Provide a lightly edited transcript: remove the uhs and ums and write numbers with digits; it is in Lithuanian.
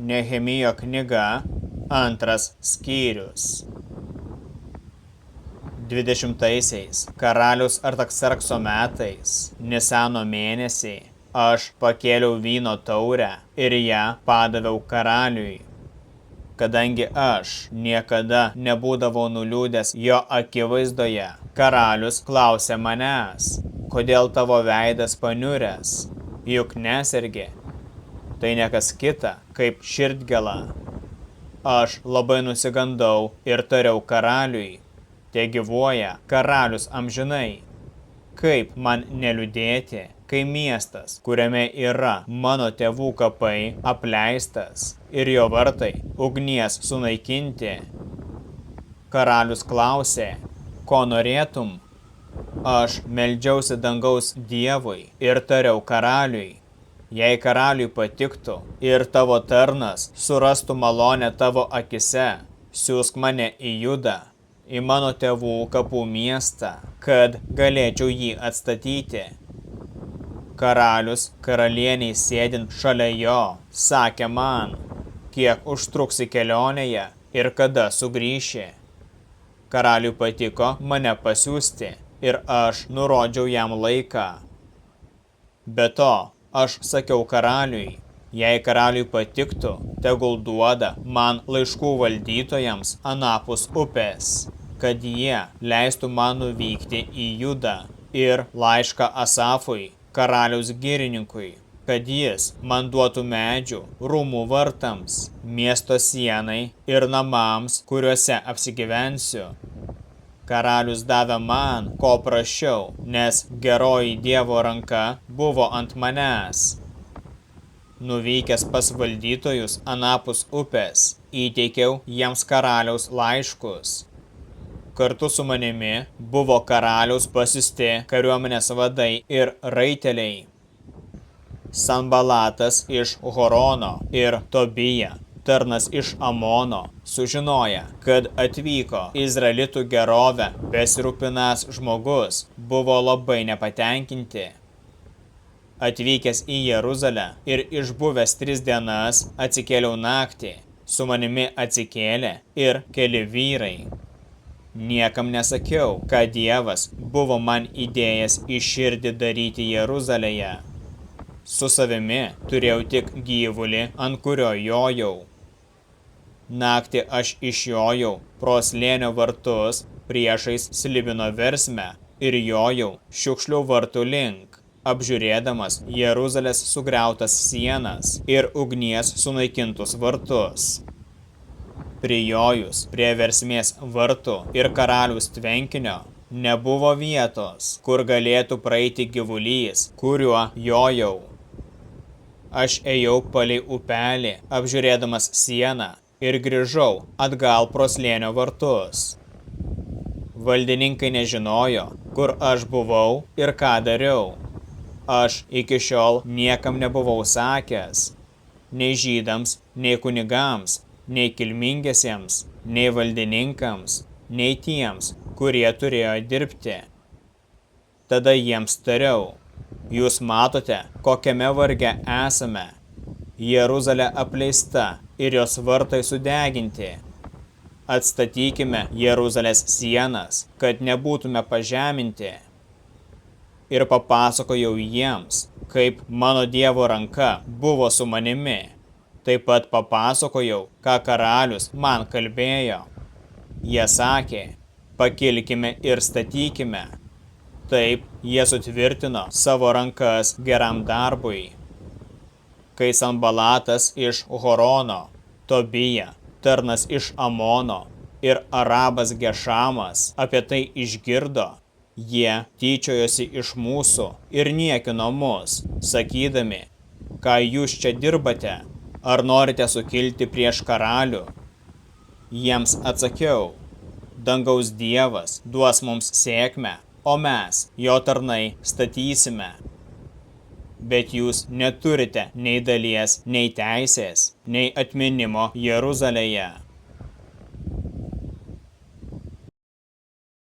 Nehemijo knyga, 2 skyrius. 20 karalius Artakserkso metais, Nisano mėnesį, aš pakėliau vyno taurę ir ją padaviau karaliui. Kadangi aš niekada nebūdavau nuliūdęs jo akivaizdoje, karalius klausė manęs, kodėl tavo veidas paniuręs, juk nesergi. Tai nekas kita, kaip širdgėla. Aš labai nusigandau ir tariau karaliui, te gyvuoja karalius amžinai. Kaip man neliūdėti, kai miestas, kuriame yra mano tėvų kapai, apleistas ir jo vartai ugnies sunaikinti? Karalius klausė, ko norėtum? Aš meldžiausi dangaus Dievui ir tariau karaliui, jei karaliui patiktų ir tavo tarnas surastų malonę tavo akise, siųsk mane į Judą, į mano tėvų kapų miestą, kad galėčiau jį atstatyti. Karalius karalieniai sėdint šalia jo sakė man, kiek užtruksi kelionėje ir kada sugrįši. Karaliui patiko mane pasiųsti ir aš nurodžiau jam laiką. Be to, aš sakiau karaliui, jei karaliui patiktų, tegul duoda man laiškų valdytojams anapus upės, kad jie leistų man nuvykti į Judą, ir laišką Asafui, karaliaus girininkui, kad jis man duotų medžių rūmų vartams, miesto sienai ir namams, kuriuose apsigyvensiu. Karalius davė man, ko prašiau, nes geroji Dievo ranka buvo ant manęs. Nuvykęs pas valdytojus anapus upės, įteikiau jiems karaliaus laiškus. Kartu su manimi buvo karaliaus pasiųsti kariuomenės vadai ir raiteliai. Sanbalatas iš Horono ir Tobija, tarnas iš Amono, sužinoja, kad atvyko Izraelitų gerovę besirūpinas žmogus, buvo labai nepatenkinti. Atvykęs į Jeruzalę ir išbuvęs 3 dienas atsikėliau naktį, su manimi atsikėlė ir keli vyrai. Niekam nesakiau, kad Dievas buvo man įdėjęs į širdį daryti Jeruzalėje. Su savimi turėjau tik gyvulį, ant kurio jojau. Naktį aš išjojau pro slėnio vartus priešais Slibino versmę ir jojau šiukšlių vartų link, apžiūrėdamas Jeruzalės sugriautas sienas ir ugnies sunaikintus vartus. Prijojus prie versmės vartų ir karaliaus tvenkinio, nebuvo vietos, kur galėtų praeiti gyvulys, kuriuo jojau. Aš ėjau palei upelį, apžiūrėdamas sieną, ir grįžau atgal pro slėnio vartus. Valdininkai nežinojo, kur aš buvau ir ką dariau. Aš iki šiol niekam nebuvau sakęs, nei žydams, nei kunigams, nei kilmingiesiems, nei valdininkams, nei tiems, kurie turėjo dirbti. Tada jiems tariau, jūs matote, kokiame varge esame. Jeruzalė apleista ir jos vartai sudeginti. Atstatykime Jeruzalės sienas, kad nebūtume pažeminti. Ir papasakojau jiems, kaip mano Dievo ranka buvo su manimi. Taip pat papasakojau, ką karalius man kalbėjo. Jie sakė, pakilkime ir statykime. Taip jie sutvirtino savo rankas geram darbui. Kai Sanbalatas iš Horono, Tobija, tarnas iš Amono ir arabas Gešamas apie tai išgirdo, jie tyčiojosi iš mūsų ir niekino mus, sakydami, ką jūs čia dirbate, ar norite sukilti prieš karalių? Jiems atsakiau, dangaus Dievas duos mums sėkmę, o mes, jo tarnai, statysime. Bet jūs neturite nei dalies, nei teisės, nei atminimo Jeruzalėje.